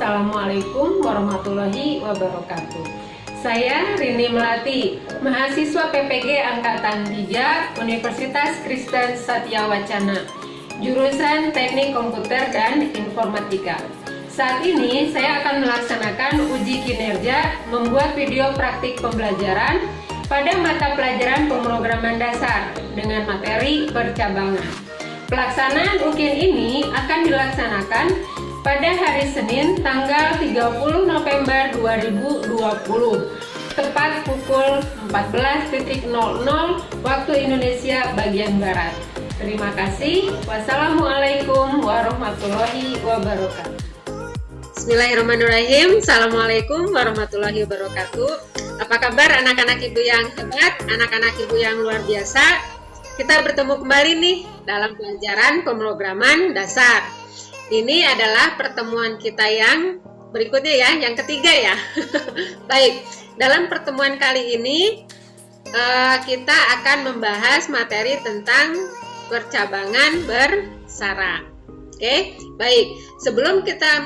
Assalamualaikum warahmatullahi wabarakatuh. Saya Rini Melati, mahasiswa PPG Angkatan 3 Universitas Kristen Satya Wacana, jurusan Teknik Komputer dan Informatika. Saat ini saya akan melaksanakan uji kinerja membuat video praktik pembelajaran pada mata pelajaran pemrograman dasar dengan materi percabangan. Pelaksanaan UKIN ini akan dilaksanakan pada hari Senin tanggal 30 November 2020 tepat pukul 14.00 waktu Indonesia bagian Barat. Terima kasih. Wassalamualaikum warahmatullahi wabarakatuh. Bismillahirrahmanirrahim. Assalamualaikum warahmatullahi wabarakatuh. Apa kabar anak-anak ibu yang hebat, anak-anak ibu yang luar biasa? Kita bertemu kembali nih dalam pelajaran pemrograman dasar. Ini adalah pertemuan kita yang berikutnya ya, yang ketiga ya. Baik, dalam pertemuan kali ini kita akan membahas materi tentang percabangan bersarang. Oke, baik. Sebelum kita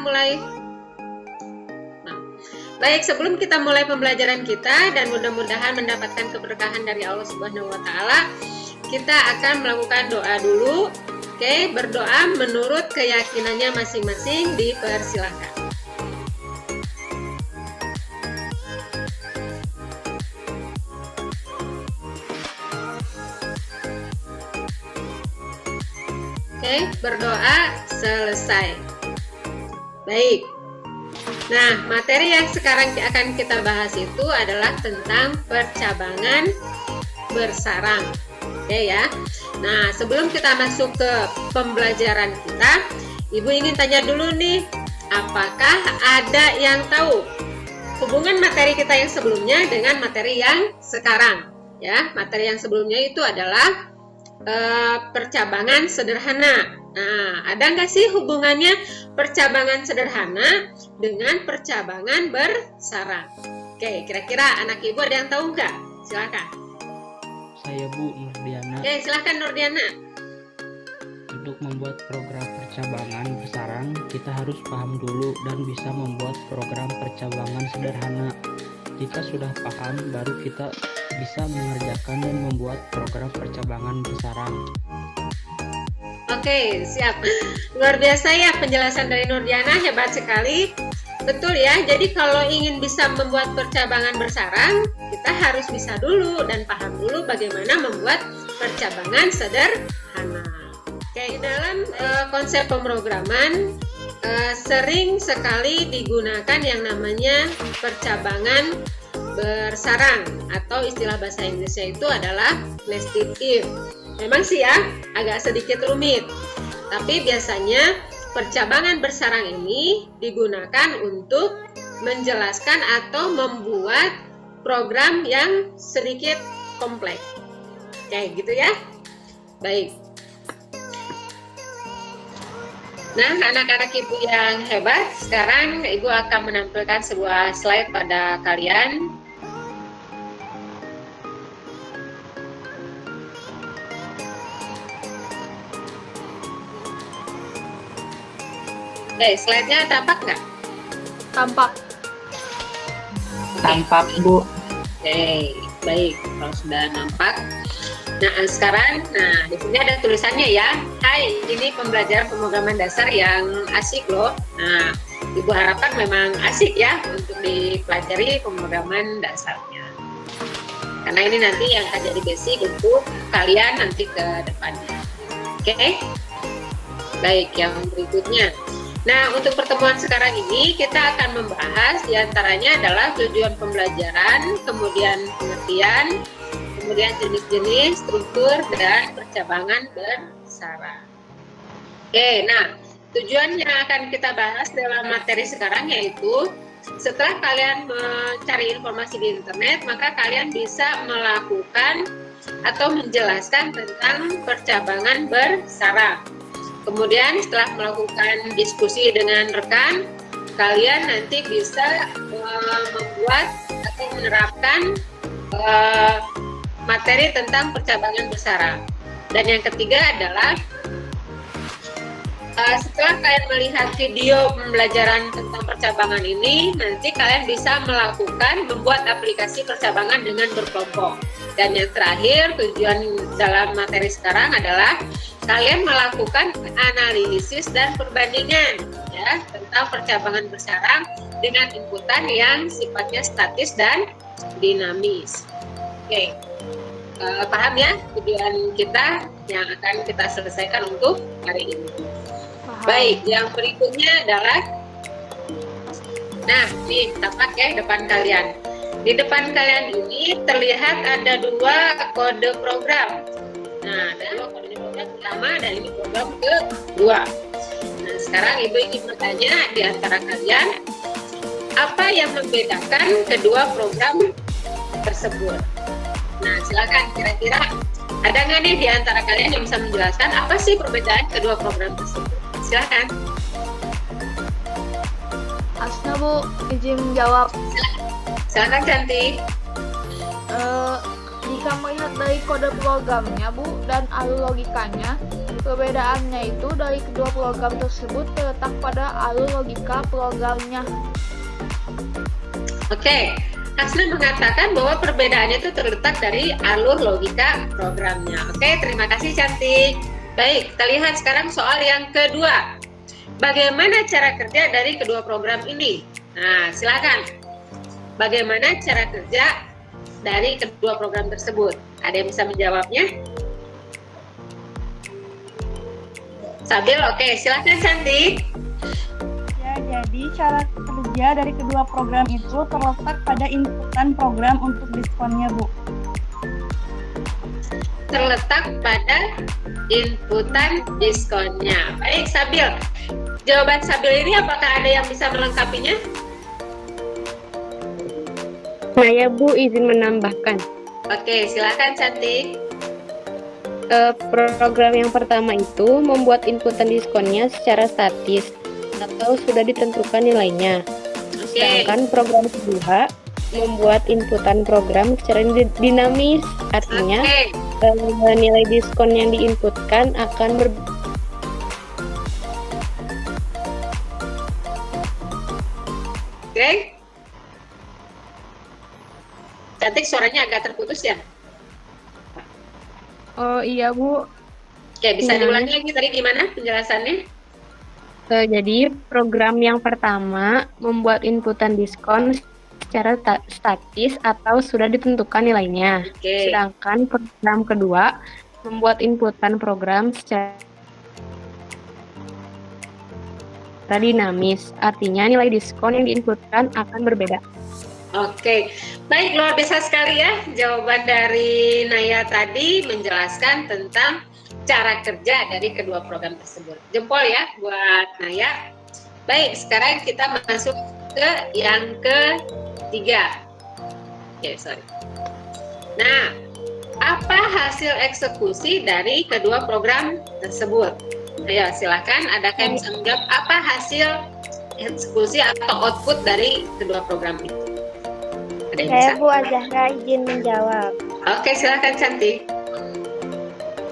mulai pembelajaran kita dan mudah-mudahan mendapatkan keberkahan dari Allah Subhanahu wa taala, kita akan melakukan doa dulu. Oke, berdoa menurut keyakinannya masing-masing, dipersilahkan. Oke, berdoa selesai. Baik. Nah, materi yang sekarang akan kita bahas itu adalah tentang percabangan bersarang. Oke ya. Nah, sebelum kita masuk ke pembelajaran kita, Ibu ingin tanya dulu nih, apakah ada yang tahu hubungan materi kita yang sebelumnya dengan materi yang sekarang? Ya, materi yang sebelumnya itu adalah percabangan sederhana. Nah, ada nggak sih hubungannya percabangan sederhana dengan percabangan bersarang? Oke, kira-kira anak ibu ada yang tahu nggak? Silakan. Saya Bu Nurdiana. Oke, silakan Nurdiana. Untuk membuat program percabangan bersarang, kita harus paham dulu dan bisa membuat program percabangan sederhana. Jika sudah paham, baru kita bisa mengerjakan dan membuat program percabangan bersarang. Oke, siap. Luar biasa ya penjelasan dari Nurdiana, hebat sekali. Betul ya, jadi kalau ingin bisa membuat percabangan bersarang, kita harus bisa dulu dan paham dulu bagaimana membuat percabangan sederhana. Oke, dalam konsep pemrograman sering sekali digunakan yang namanya percabangan bersarang, atau istilah bahasa Inggrisnya itu adalah nested if. Memang sih ya, agak sedikit rumit, tapi biasanya percabangan bersarang ini digunakan untuk menjelaskan atau membuat program yang sedikit kompleks. Kayak gitu ya. Baik. Nah, anak-anak ibu yang hebat, sekarang ibu akan menampilkan sebuah slide pada kalian. Oke, slide-nya tampak nggak? Tampak. Tampak Bu. Oke, baik. Kalau sudah nampak. Nah, sekarang, di sini ada tulisannya ya. Hai, ini pembelajaran pemrograman dasar yang asik loh. Nah, Ibu harapkan memang asik ya untuk dipelajari pemrograman dasarnya. Karena ini nanti yang akan jadi basic untuk kalian nanti ke depannya. Oke? Baik, yang berikutnya. Nah, untuk pertemuan sekarang ini kita akan membahas diantaranya adalah tujuan pembelajaran, kemudian pengertian, kemudian jenis-jenis, struktur, dan percabangan bersarang. Oke, nah tujuan yang akan kita bahas dalam materi sekarang yaitu setelah kalian mencari informasi di internet, maka kalian bisa melakukan atau menjelaskan tentang percabangan bersarang. Kemudian setelah melakukan diskusi dengan rekan, kalian nanti bisa membuat atau menerapkan materi tentang percabangan bersarang. Dan yang ketiga adalah Setelah kalian melihat video pembelajaran tentang percabangan ini, nanti kalian bisa membuat aplikasi percabangan dengan berkelompok. Dan yang terakhir, tujuan dalam materi sekarang adalah kalian melakukan analisis dan perbandingan ya tentang percabangan bersarang dengan inputan yang sifatnya statis dan dinamis. Oke. Paham ya tujuan kita yang akan kita selesaikan untuk hari ini. Baik, yang berikutnya adalah, nah nih tapak ya depan kalian. Di depan kalian ini terlihat ada 2 kode program. Nah, ada 2 kode program pertama dan ini program kedua. Nah, sekarang Ibu ingin bertanya di antara kalian, apa yang membedakan kedua program tersebut? Nah, silakan kira-kira ada nggak nih di antara kalian yang bisa menjelaskan apa sih perbedaan kedua program tersebut? Silakan. Asna Bu, izin menjawab. Silakan Cantik. Jika melihat dari kode programnya Bu dan alur logikanya, perbedaannya itu dari kedua program tersebut terletak pada alur logika programnya. Oke, Hasna mengatakan bahwa perbedaannya itu terletak dari alur logika programnya. Oke, terima kasih Cantik. Baik, kita lihat sekarang soal yang kedua. Bagaimana cara kerja dari kedua program ini? Nah, silakan. Bagaimana cara kerja dari kedua program tersebut? Ada yang bisa menjawabnya? Sabil, oke, silakan Cantik. Ya, jadi cara kerja dari kedua program itu terletak pada inputan program untuk diskonnya, Bu. Terletak pada inputan diskonnya. Baik, Sabil. Jawaban Sabil ini apakah ada yang bisa melengkapinya? Saya Bu izin menambahkan. Oke, silakan Cantik. Program yang pertama itu membuat inputan diskonnya secara statis atau sudah ditentukan nilainya. Oke. Sedangkan program kedua membuat inputan program secara dinamis, artinya Oke. nilai diskon yang diinputkan akan Oke. Cantik, suaranya agak terputus ya? Oh iya Bu. Oke, bisa Gimana? diulangi lagi tadi gimana penjelasannya? Jadi program yang pertama membuat inputan diskon secara statis atau sudah ditentukan nilainya. Oke. Sedangkan program kedua membuat inputan program secara dinamis, artinya nilai diskon yang diinputkan akan berbeda. Oke, baik, luar biasa sekali ya jawaban dari Naya tadi menjelaskan tentang cara kerja dari kedua program tersebut. Jempol ya buat Naya. Baik, sekarang kita masuk ke yang ketiga. Oke, sorry. Nah, apa hasil eksekusi dari kedua program tersebut? Ayo, silakan. Adakah yang bisa menjawab apa hasil eksekusi atau output dari kedua program itu? Ada yang bisa? Saya Bu Azahra izin menjawab. Oke, silakan Cantik.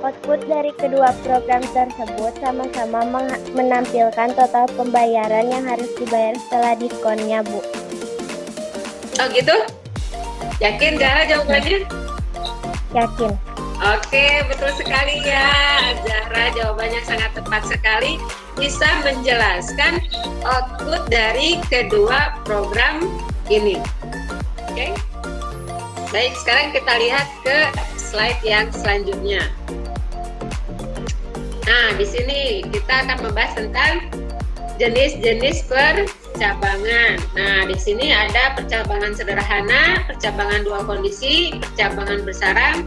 Output dari kedua program tersebut sama-sama menampilkan total pembayaran yang harus dibayar setelah diskonnya, Bu. Oh gitu? Yakin Zahra jawabannya? Yakin. Oke, betul sekali ya. Zahra jawabannya sangat tepat sekali. Bisa menjelaskan output dari kedua program ini. Oke. Baik, sekarang kita lihat ke slide yang selanjutnya. Nah, di sini kita akan membahas tentang jenis-jenis percabangan. Nah, di sini ada percabangan sederhana, percabangan dua kondisi, percabangan bersarang.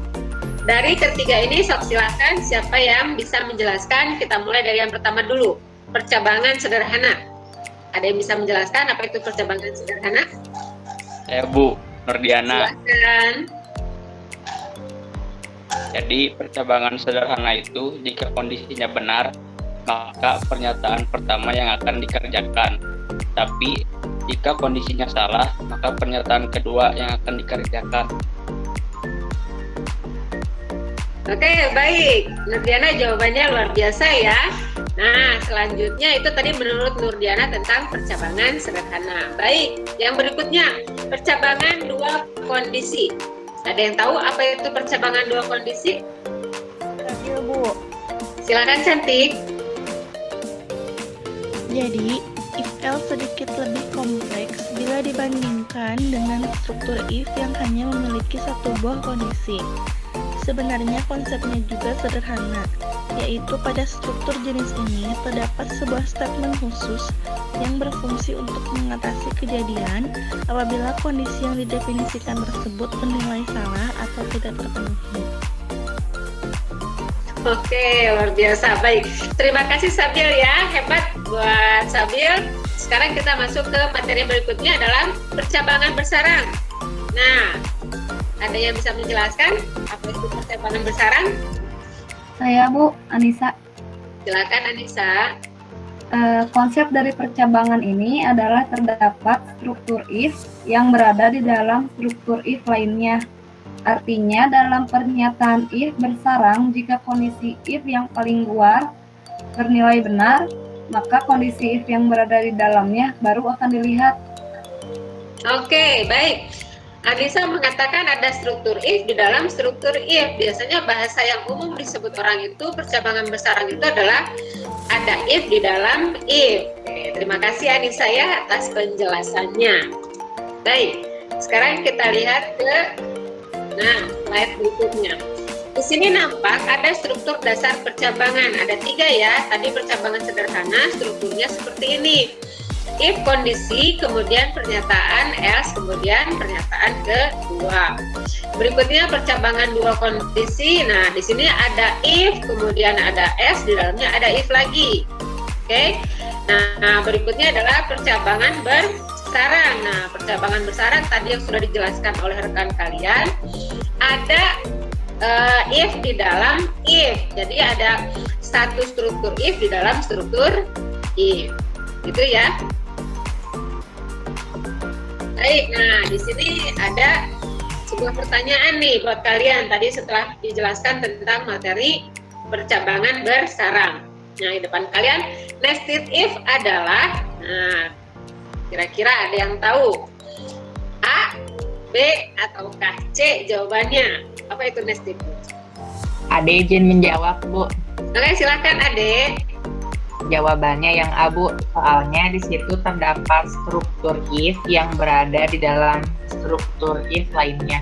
Dari ketiga ini, silakan siapa yang bisa menjelaskan. Kita mulai dari yang pertama dulu, percabangan sederhana. Ada yang bisa menjelaskan apa itu percabangan sederhana? Saya Bu Nurdiana. Silakan. Jadi percabangan sederhana itu jika kondisinya benar, maka pernyataan pertama yang akan dikerjakan. Tapi jika kondisinya salah, maka pernyataan kedua yang akan dikerjakan. Oke, baik. Nurdiana jawabannya luar biasa ya. Nah, selanjutnya itu tadi menurut Nurdiana tentang percabangan sederhana. Baik, yang berikutnya percabangan dua kondisi. Ada yang tahu apa itu percabangan dua kondisi? Stabil, Bu. Silakan Cantik. Jadi, if else sedikit lebih kompleks bila dibandingkan dengan struktur if yang hanya memiliki satu buah kondisi. Sebenarnya konsepnya juga sederhana, yaitu pada struktur jenis ini terdapat sebuah statement khusus yang berfungsi untuk mengatasi kejadian apabila kondisi yang didefinisikan tersebut bernilai salah atau tidak terpenuhi. Oke, luar biasa. Baik, terima kasih Sabil ya, hebat buat Sabil. Sekarang kita masuk ke materi berikutnya adalah percabangan bersarang. Nah, ada yang bisa menjelaskan apa itu percabangan bersarang? Saya Bu, Anissa. Silakan Anissa. Konsep dari percabangan ini adalah terdapat struktur if yang berada di dalam struktur if lainnya. Artinya dalam pernyataan if bersarang, jika kondisi if yang paling luar bernilai benar, maka kondisi if yang berada di dalamnya baru akan dilihat. Oke, baik. Anissa mengatakan ada struktur if di dalam struktur if. Biasanya bahasa yang umum disebut orang itu percabangan bersarang itu adalah ada if di dalam if. Oke, terima kasih Anissa ya atas penjelasannya. Baik, sekarang kita lihat ke slide berikutnya. Di sini nampak ada struktur dasar percabangan. Ada 3 ya. Tadi percabangan sederhana, strukturnya seperti ini. If kondisi, kemudian pernyataan else, kemudian pernyataan kedua. Berikutnya percabangan dua kondisi. Nah, di sini ada if, kemudian ada else, di dalamnya ada if lagi. Oke. Nah, berikutnya adalah percabangan bersarang. Nah, percabangan bersarang tadi yang sudah dijelaskan oleh rekan kalian. Ada if di dalam if. Jadi ada satu struktur if di dalam struktur if. Gitu ya. Baik, nah di sini ada sebuah pertanyaan nih buat kalian tadi setelah dijelaskan tentang materi percabangan bersarang. Nah, di depan kalian nested if adalah, nah kira-kira ada yang tahu A, B, ataukah C jawabannya? Apa itu nested if? Ade izin menjawab, Bu. Oke, silakan Ade. Jawabannya yang A, Bu. Soalnya di situ terdapat struktur if yang berada di dalam struktur if lainnya.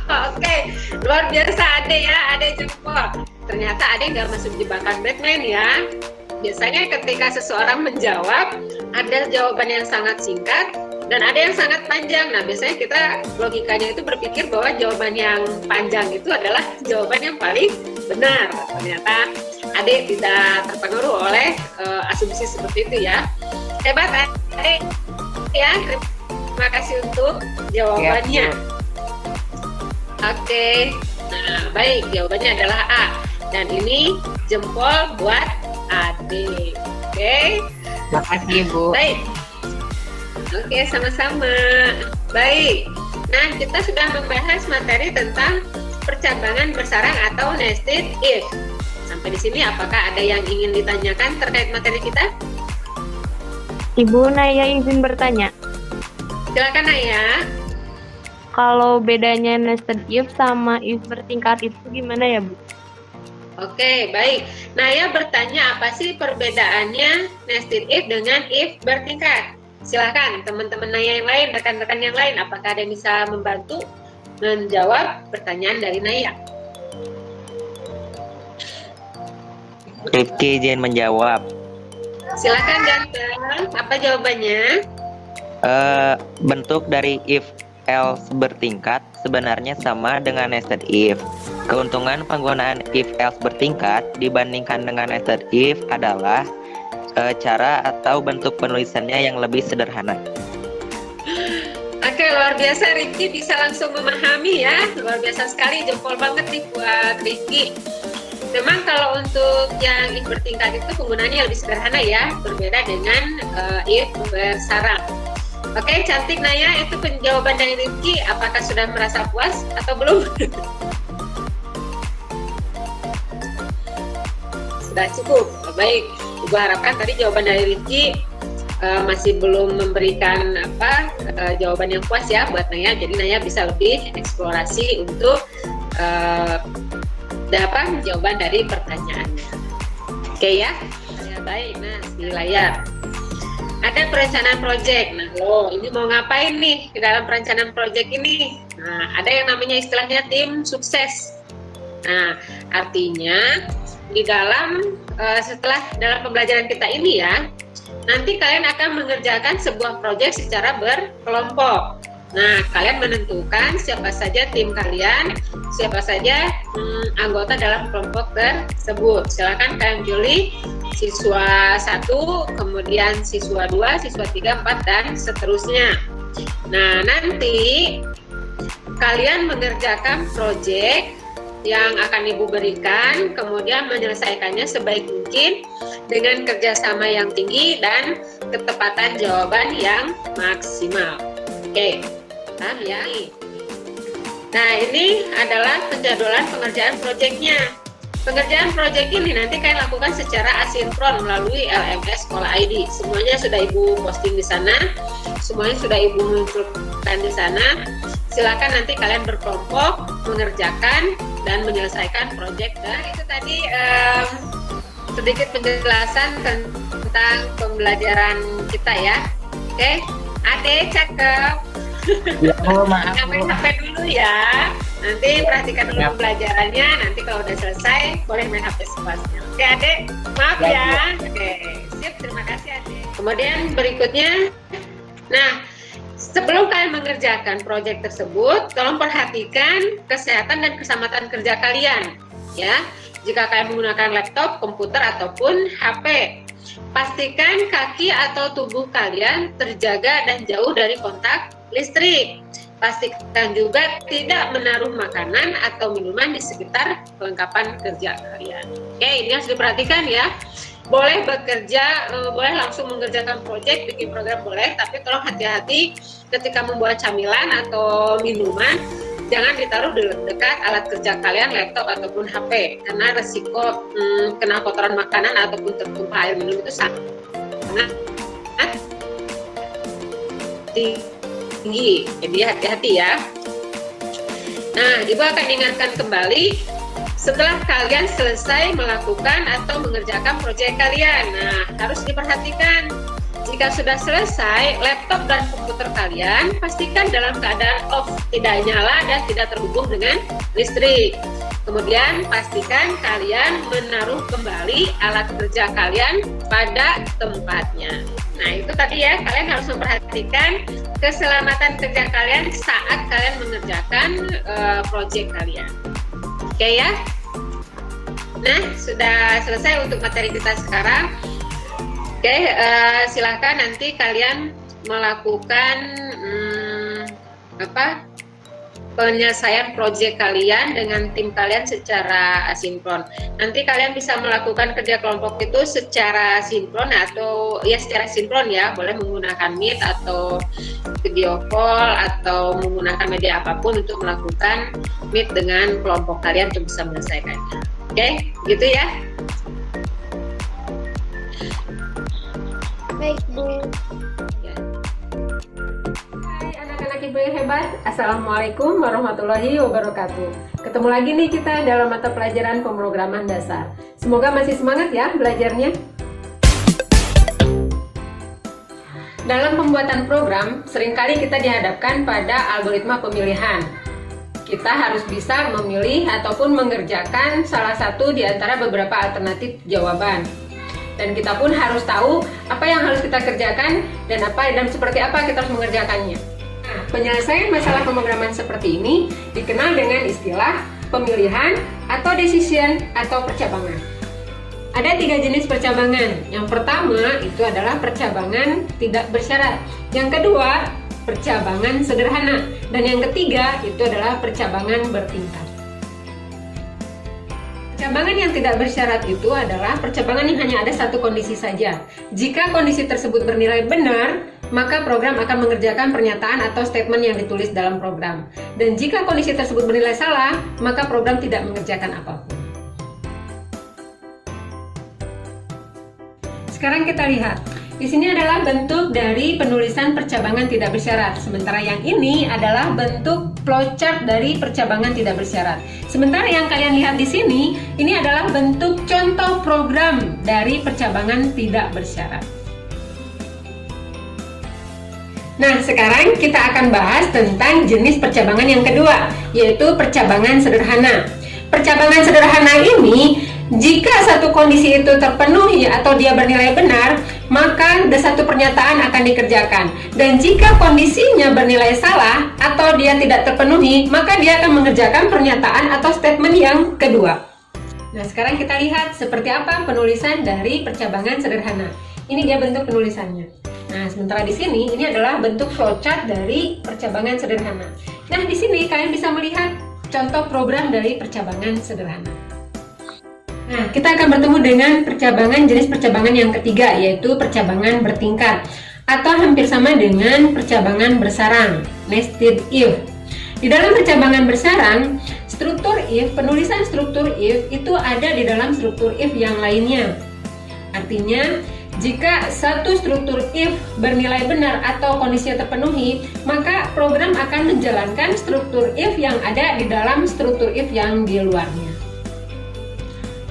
Oke, luar biasa Ade ya, Ade jempol. Ternyata Ade nggak masuk jebakan Batman ya. Biasanya ketika seseorang menjawab, ada jawaban yang sangat singkat dan ada yang sangat panjang. Nah, biasanya kita logikanya itu berpikir bahwa jawaban yang panjang itu adalah jawaban yang paling benar. Ternyata Ade tidak terpengaruh oleh asumsi seperti itu ya. Hebat Ade ya, terima kasih untuk jawabannya. Oke, nah baik, jawabannya adalah A. Dan ini jempol buat Ade. Oke. Makasih, Bu. Baik. Oke, sama-sama. Baik. Nah, kita sudah membahas materi tentang percabangan bersarang atau nested if. Sampai di sini apakah ada yang ingin ditanyakan terkait materi kita? Ibu Naya izin bertanya. Silakan Naya. Kalau bedanya nested if sama if bertingkat itu gimana ya, Bu? Oke, baik. Naya bertanya apa sih perbedaannya nested if dengan if bertingkat? Silakan teman-teman Naya yang lain, rekan-rekan yang lain, apakah ada yang bisa membantu menjawab pertanyaan dari Naya? Rifki izin menjawab. Silakan Ganteng, apa jawabannya? Bentuk dari if else bertingkat sebenarnya sama dengan nested if. Keuntungan penggunaan if else bertingkat dibandingkan dengan nested if adalah cara atau bentuk penulisannya yang lebih sederhana. Oke, luar biasa Rifki bisa langsung memahami ya. Luar biasa sekali, jempol banget nih buat Rifki. Memang kalau untuk yang if bertingkat itu penggunaannya lebih sederhana ya, berbeda dengan if bersarang. Oke, cantik Naya, itu penjawaban dari Rifki. Apakah sudah merasa puas atau belum? sudah cukup. Baik, Ibu harapkan tadi jawaban dari Rizky masih belum memberikan jawaban yang puas ya buat Naya. Jadi Naya bisa lebih eksplorasi untuk dapat jawaban dari pertanyaannya. Oke ya? Ya baik. Nah, di layar ada perencanaan proyek. Nah, ini mau ngapain nih di dalam perencanaan proyek ini? Nah, ada yang namanya istilahnya tim sukses. Nah, artinya di dalam setelah dalam pembelajaran kita ini ya, nanti kalian akan mengerjakan sebuah proyek secara berkelompok. Nah, kalian menentukan siapa saja tim kalian, siapa saja anggota dalam kelompok tersebut. Silakan kalian pilih siswa 1, kemudian siswa 2, siswa 3, 4, dan seterusnya. Nah, nanti kalian mengerjakan proyek yang akan Ibu berikan, kemudian menyelesaikannya sebaik mungkin dengan kerjasama yang tinggi dan ketepatan jawaban yang maksimal. Oke, paham ya? Nah, ini adalah penjadwalan pengerjaan proyeknya. Pengerjaan proyek ini nanti kalian lakukan secara asinkron melalui LMS Sekolah ID. Semuanya sudah Ibu posting di sana, semuanya sudah Ibu munculkan di sana. Silakan nanti kalian berkelompok mengerjakan dan menyelesaikan proyek. Nah, itu tadi sedikit penjelasan tentang pembelajaran kita ya. Oke, Ade cakep. Ya, maaf. Main HP dulu ya. Nanti perhatikan dulu pembelajarannya. Nanti kalau udah selesai boleh main HP sepuasnya. Oke, Ade, maaf ya. Oke, sip. Terima kasih, Ade. Kemudian berikutnya, nah, sebelum kalian mengerjakan proyek tersebut, tolong perhatikan kesehatan dan keselamatan kerja kalian, ya. Jika kalian menggunakan laptop, komputer, ataupun HP, pastikan kaki atau tubuh kalian terjaga dan jauh dari kontak listrik. Pastikan juga tidak menaruh makanan atau minuman di sekitar kelengkapan kerja kalian. Oke, ini harus diperhatikan ya. Boleh bekerja, boleh langsung mengerjakan proyek, bikin program boleh, tapi tolong hati-hati ketika membuat camilan atau minuman, jangan ditaruh di dekat alat kerja kalian, laptop ataupun HP, karena resiko kena kotoran makanan ataupun tertumpah air minum itu sangat tinggi. Jadi hati-hati ya. Nah, Ibu akan ingatkan kembali setelah kalian selesai melakukan atau mengerjakan proyek kalian. Nah, harus diperhatikan. Jika sudah selesai, laptop dan komputer kalian pastikan dalam keadaan off, tidak nyala dan tidak terhubung dengan listrik. Kemudian pastikan kalian menaruh kembali alat kerja kalian pada tempatnya. Nah, itu tadi ya, kalian harus memperhatikan keselamatan kerja kalian saat kalian mengerjakan proyek kalian. Oke ya. Nah, sudah selesai untuk materi kita sekarang. Oke, silahkan nanti kalian melakukan penyelesaian proyek kalian dengan tim kalian secara asinkron. Nanti kalian bisa melakukan kerja kelompok itu secara sinkron atau ya secara sinkron ya, boleh menggunakan Meet atau video call atau menggunakan media apapun untuk melakukan Meet dengan kelompok kalian untuk bisa menyelesaikannya. Oke, gitu ya. Baik, Bu. Ya. Hai anak-anak Ibu yang hebat, Assalamualaikum warahmatullahi wabarakatuh. Ketemu lagi nih kita dalam mata pelajaran pemrograman dasar. Semoga masih semangat ya belajarnya. Dalam pembuatan program, seringkali kita dihadapkan pada algoritma pemilihan. Kita harus bisa memilih ataupun mengerjakan salah satu di antara beberapa alternatif jawaban. Dan kita pun harus tahu apa yang harus kita kerjakan dan seperti apa kita harus mengerjakannya. Nah, penyelesaian masalah pemrograman seperti ini dikenal dengan istilah pemilihan atau decision atau percabangan. Ada 3 jenis percabangan. Yang pertama itu adalah percabangan tidak bersyarat. Yang kedua, percabangan sederhana. Dan yang ketiga itu adalah percabangan bertingkat. Percabangan yang tidak bersyarat itu adalah percabangan yang hanya ada satu kondisi saja. Jika kondisi tersebut bernilai benar, maka program akan mengerjakan pernyataan atau statement yang ditulis dalam program. Dan jika kondisi tersebut bernilai salah, maka program tidak mengerjakan apapun. sekarang kita lihat. Di sini adalah bentuk dari penulisan percabangan tidak bersyarat. Sementara yang ini adalah bentuk flowchart dari percabangan tidak bersyarat. Sementara yang kalian lihat di sini, ini adalah bentuk contoh program dari percabangan tidak bersyarat. Nah, sekarang kita akan bahas tentang jenis percabangan yang kedua, yaitu percabangan sederhana. Percabangan sederhana ini, jika satu kondisi itu terpenuhi atau dia bernilai benar, maka satu pernyataan akan dikerjakan. Dan jika kondisinya bernilai salah atau dia tidak terpenuhi, maka dia akan mengerjakan pernyataan atau statement yang kedua. Nah, sekarang kita lihat seperti apa penulisan dari percabangan sederhana. Ini dia bentuk penulisannya. Nah, sementara di sini ini adalah bentuk flowchart dari percabangan sederhana. Nah, di sini kalian bisa melihat contoh program dari percabangan sederhana. Nah, kita akan bertemu dengan jenis percabangan yang ketiga, yaitu percabangan bertingkat atau hampir sama dengan percabangan bersarang, nested if. Di dalam percabangan bersarang, struktur if, penulisan struktur if itu ada di dalam struktur if yang lainnya. Artinya, jika satu struktur if bernilai benar atau kondisinya terpenuhi, maka program akan menjalankan struktur if yang ada di dalam struktur if yang di luarnya.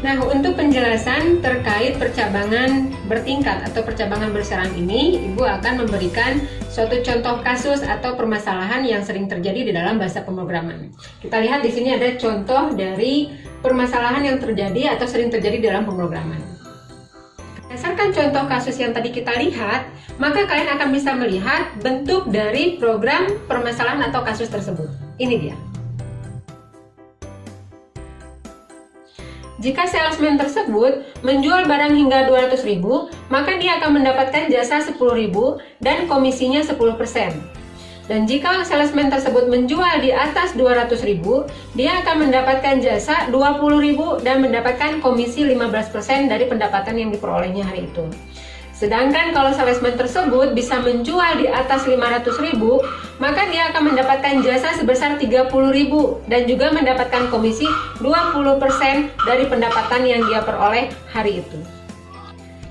Nah, untuk penjelasan terkait percabangan bertingkat atau percabangan bersarang ini, Ibu akan memberikan suatu contoh kasus atau permasalahan yang sering terjadi di dalam bahasa pemrograman. Kita lihat di sini ada contoh dari permasalahan yang terjadi atau sering terjadi dalam pemrograman. Berdasarkan contoh kasus yang tadi kita lihat, maka kalian akan bisa melihat bentuk dari program permasalahan atau kasus tersebut. Ini dia. Jika salesman tersebut menjual barang hingga 200.000, maka dia akan mendapatkan jasa 10.000 dan komisinya 10%. Dan jika salesman tersebut menjual di atas 200.000, dia akan mendapatkan jasa 20.000 dan mendapatkan komisi 15% dari pendapatan yang diperolehnya hari itu. Sedangkan kalau salesman tersebut bisa menjual di atas 500.000, maka dia akan mendapatkan jasa sebesar 30.000 dan juga mendapatkan komisi 20% dari pendapatan yang dia peroleh hari itu.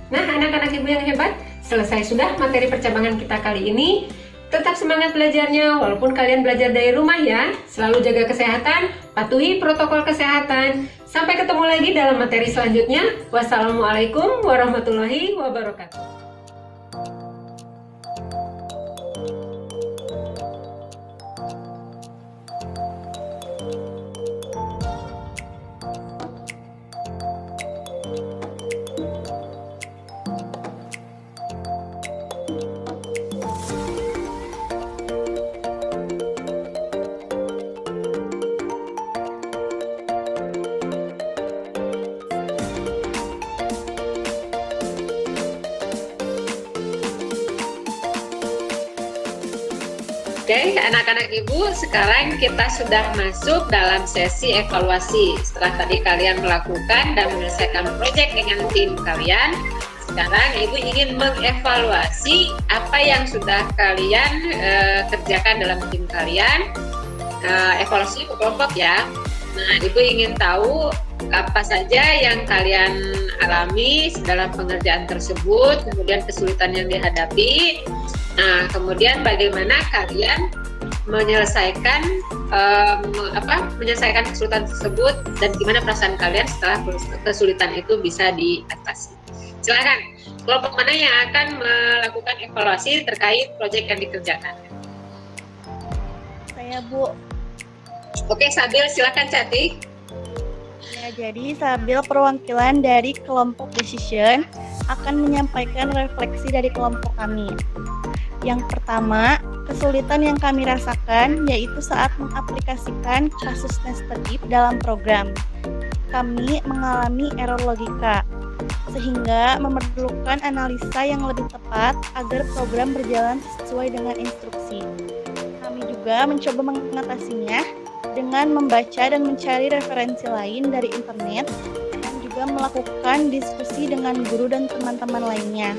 Nah, anak-anak Ibu yang hebat, selesai sudah materi percabangan kita kali ini. Tetap semangat belajarnya walaupun kalian belajar dari rumah ya. Selalu jaga kesehatan, patuhi protokol kesehatan. Sampai ketemu lagi dalam materi selanjutnya. Wassalamualaikum warahmatullahi wabarakatuh. Oke, anak-anak Ibu, sekarang kita sudah masuk dalam sesi evaluasi. Setelah tadi kalian melakukan dan menyelesaikan proyek dengan tim kalian, sekarang Ibu ingin mengevaluasi apa yang sudah kalian kerjakan dalam tim kalian. Evaluasi kelompok ya. Nah, Ibu ingin tahu apa saja yang kalian alami dalam pengerjaan tersebut, kemudian kesulitan yang dihadapi. Nah, kemudian bagaimana kalian menyelesaikan kesulitan tersebut dan gimana perasaan kalian setelah kesulitan itu bisa diatasi. Silakan, kelompok mana yang akan melakukan evaluasi terkait proyek yang dikerjakan? Saya, Bu. Oke, Sabil, silakan Cantik. Ya, jadi Sabil perwakilan dari kelompok decision akan menyampaikan refleksi dari kelompok kami. Yang pertama, kesulitan yang kami rasakan yaitu saat mengaplikasikan kasus nested if dalam program. Kami mengalami error logika, sehingga memerlukan analisa yang lebih tepat agar program berjalan sesuai dengan instruksi. Kami juga mencoba mengatasinya dengan membaca dan mencari referensi lain dari internet dan juga melakukan diskusi dengan guru dan teman-teman lainnya.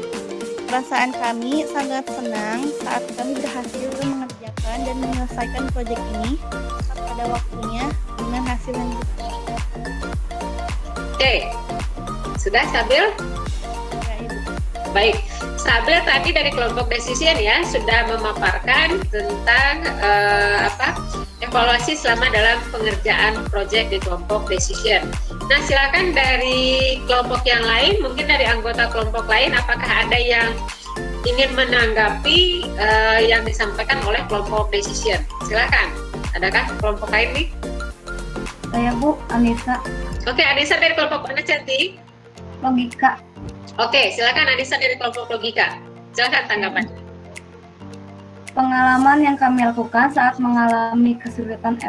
Perasaan kami sangat senang saat kami berhasil mengerjakan dan menyelesaikan proyek ini tepat pada waktunya dengan hasil yang baik. Oke, sudah Sabil? Ya, Ibu. Baik, Sabil tadi dari kelompok decision ya sudah memaparkan tentang evaluasi selama dalam pengerjaan proyek di kelompok decision. Nah, silakan dari kelompok yang lain, mungkin dari anggota kelompok lain, apakah ada yang ingin menanggapi yang disampaikan oleh kelompok decision? Silakan. Adakah kelompok lain nih? Saya Bu, Anissa. Oke, Anissa dari kelompok mana, Cantik? Logika. Oke, silakan Anissa dari kelompok logika. Silakan tanggapan. Pengalaman yang kami lakukan saat mengalami kesulitan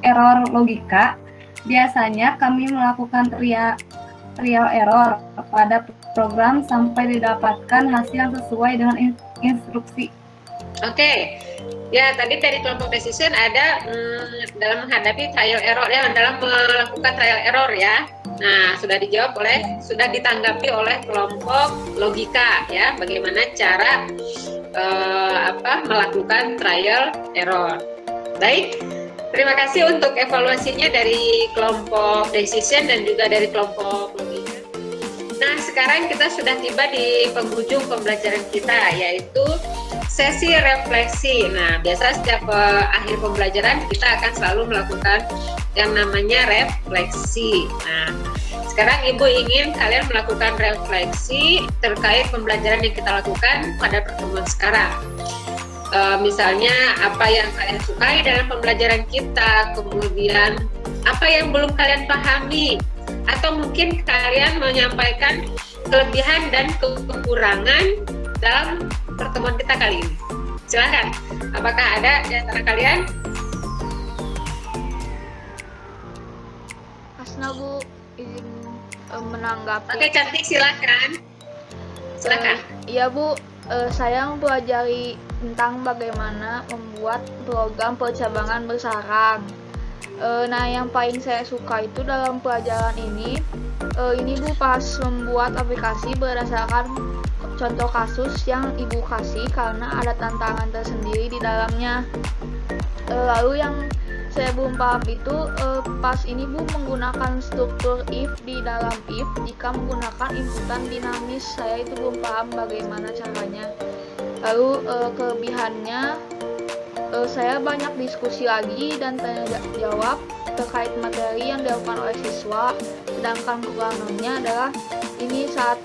error logika, biasanya kami melakukan trial error pada program sampai didapatkan hasil yang sesuai dengan instruksi. Oke, ya tadi dari kelompok decision ada dalam menghadapi trial error ya, dalam melakukan trial error ya. Nah, sudah dijawab sudah ditanggapi oleh kelompok logika ya, bagaimana cara melakukan trial error. Baik, terima kasih untuk evaluasinya dari kelompok decision dan juga dari kelompok logika. Nah, sekarang kita sudah tiba di penghujung pembelajaran kita, yaitu sesi refleksi. Nah, biasa setiap akhir pembelajaran kita akan selalu melakukan yang namanya refleksi. Nah, sekarang Ibu ingin kalian melakukan refleksi terkait pembelajaran yang kita lakukan pada pertemuan sekarang. Misalnya apa yang kalian sukai dalam pembelajaran kita, kemudian apa yang belum kalian pahami, atau mungkin kalian menyampaikan kelebihan dan kekurangan dalam pertemuan kita kali ini. Silakan. Apakah ada di antara kalian? Hasna Bu, izin menanggapi. Oke, Cantik, silakan. Silakan. Iya Bu, saya mempelajari tentang bagaimana membuat program percabangan bersarang. Nah, yang paling saya suka itu dalam pelajaran ini Bu pas membuat aplikasi berdasarkan contoh kasus yang Ibu kasih karena ada tantangan tersendiri di dalamnya. Lalu yang saya belum paham itu pas ini Bu menggunakan struktur if di dalam if jika menggunakan inputan dinamis. Saya itu belum paham bagaimana caranya. Lalu kelebihannya saya banyak diskusi lagi dan tanya jawab terkait materi yang dilakukan oleh siswa. Sedangkan kekurangannya adalah ini saat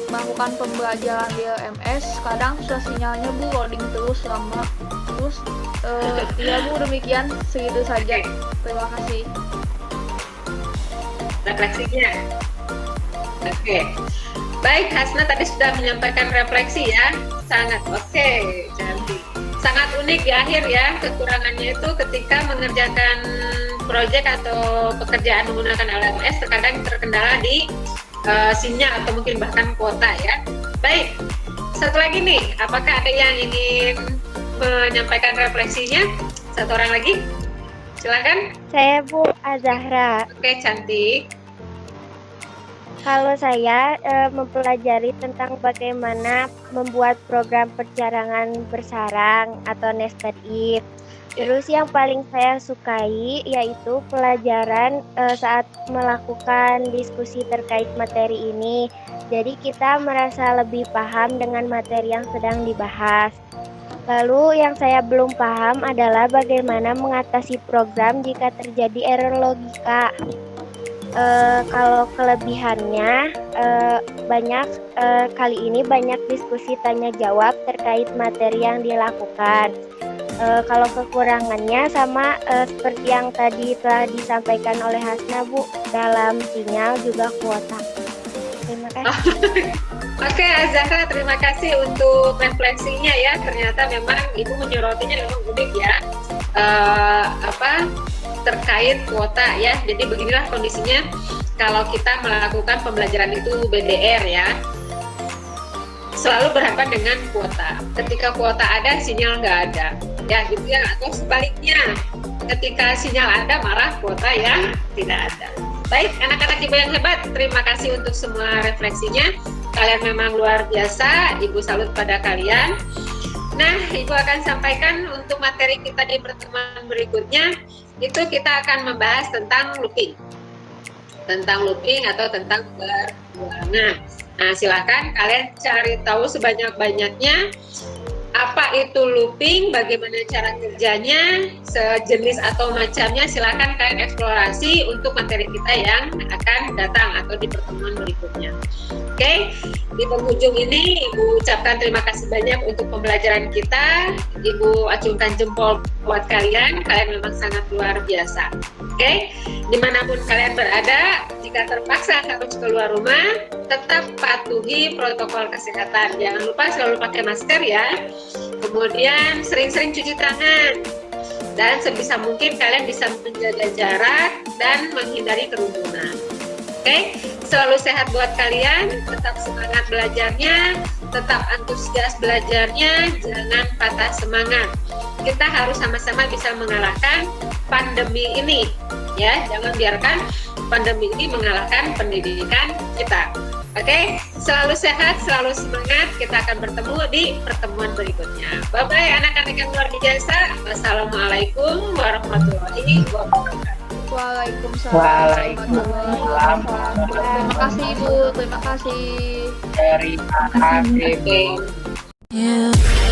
melakukan pembelajaran di LMS kadang susah sinyalnya Bu, loading terus lama. Terus ya Bu, demikian segitu saja. Terima kasih. Refleksinya. Oke. Baik, Hasna tadi sudah menyampaikan refleksi ya. Sangat oke, cantik. Sangat unik di akhir ya, kekurangannya itu ketika mengerjakan proyek atau pekerjaan menggunakan LMS terkadang terkendala di sinyal atau mungkin bahkan kuota ya. Baik, satu lagi nih, apakah ada yang ingin menyampaikan refleksinya? Satu orang lagi, silakan. Saya Bu Azahra. Oke, cantik. Kalau saya mempelajari tentang bagaimana membuat program percabangan bersarang atau nested if. Terus yang paling saya sukai yaitu pelajaran saat melakukan diskusi terkait materi ini. Jadi kita merasa lebih paham dengan materi yang sedang dibahas. Lalu yang saya belum paham adalah bagaimana mengatasi program jika terjadi error logika. Kalau kelebihannya banyak kali ini banyak diskusi tanya jawab terkait materi yang dilakukan. Kalau kekurangannya sama seperti yang tadi telah disampaikan oleh Hasna Bu, dalam sinyal juga kuota. Terima kasih. Oke, Azahra, terima kasih untuk refleksinya ya. Ternyata memang Ibu menyorotinya memang unik ya. Terkait kuota ya. Jadi beginilah kondisinya kalau kita melakukan pembelajaran itu BDR ya. Selalu berhadapan dengan kuota. Ketika kuota ada, sinyal nggak ada. Ya gitu ya. Atau sebaliknya, ketika sinyal ada, malah kuota yang tidak ada. Baik, anak-anak Ibu yang hebat, terima kasih untuk semua refleksinya. Kalian memang luar biasa. Ibu salut pada kalian. Nah, Ibu akan sampaikan untuk materi kita di pertemuan berikutnya. Itu kita akan membahas tentang looping atau tentang perjuangan. Nah, silakan kalian cari tahu sebanyak-banyaknya apa itu looping, bagaimana cara kerjanya, sejenis atau macamnya. Silakan kalian eksplorasi untuk materi kita yang akan datang atau di pertemuan berikutnya. Oke, di penghujung ini Ibu ucapkan terima kasih banyak untuk pembelajaran kita. Ibu acungkan jempol buat kalian memang sangat luar biasa. Oke, dimanapun kalian berada, jika terpaksa harus keluar rumah, tetap patuhi protokol kesehatan. Jangan lupa selalu pakai masker ya. Kemudian sering-sering cuci tangan. Dan sebisa mungkin kalian bisa menjaga jarak dan menghindari kerumunan. Oke, selalu sehat buat kalian, tetap semangat belajarnya, tetap antusias belajarnya, jangan patah semangat. Kita harus sama-sama bisa mengalahkan pandemi ini, ya. Jangan biarkan pandemi ini mengalahkan pendidikan kita. Oke, selalu sehat, selalu semangat. Kita akan bertemu di pertemuan berikutnya. Bye-bye anak-anak yang luar biasa. Wassalamualaikum warahmatullahi wabarakatuh. Waalaikumsalam. Terima kasih Ibu, terima kasih. Terima kasih, Bu. Okay.